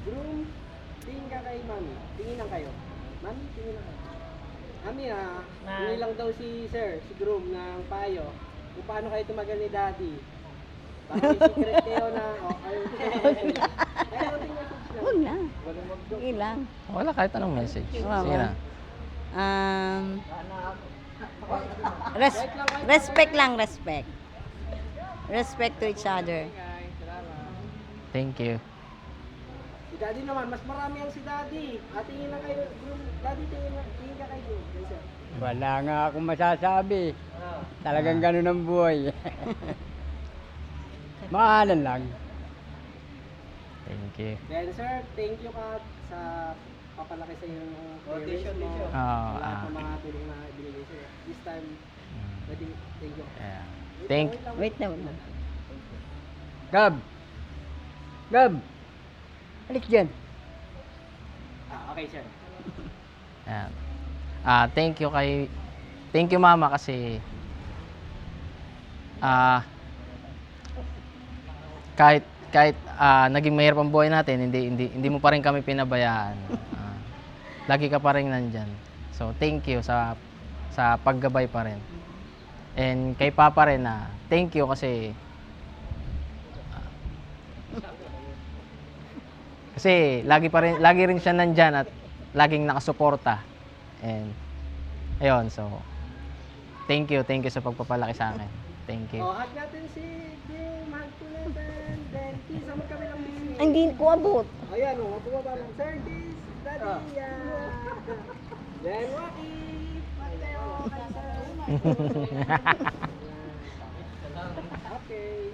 Groom, tingin ka kay mami. Tingin lang kayo. Mami, tingin lang kayo. Mami hindi lang daw si sir, si groom ng payo. Kung paano kayo tumagal ni daddy. Baka may secret kayo na, ayaw Kaya tingin lang. Huwag na. Sige lang. Wala kahit anong message. Oo. Sige na. Um, respect lang, respect. Respect to each other. Guys, salamat. Thank you. Si daddy naman, mas marami ang si daddy. Tingin lang kayo, groom. Daddy, tingin ka kay groom. Yes, sir. Wala nga akong masasabi. Talagang ganun ang buhay. Mahalan lang. Thank you. Then sir, thank you ka sa papalaki sa iyong parents mo. Oo, Lahat ng mga tulong na binigay sa'yo. This time, pwede, thank you. Yeah. Wait na, wait na. Gab! Gab! Alik dyan. Okay sir. Ayan. Thank you mama kasi kahit naging mahirap ang buhay natin, hindi mo pa rin kami pinabayaan. Lagi ka pa rin nandyan. So thank you sa paggabay pa rin. And kay Papa rin thank you kasi lagi rin siya nandyan at laging nakasuporta. And ayun, so thank you sa pagpapalaki sa akin. Thank you. Hug natin si Jay, mahal ko natin. Then, kiss, sama kami lang busy. Hindi ko abot. Ayan bumaba lang. Sir, kiss, daddy, Then, Waki. Waki kayo, kay sir. Okay.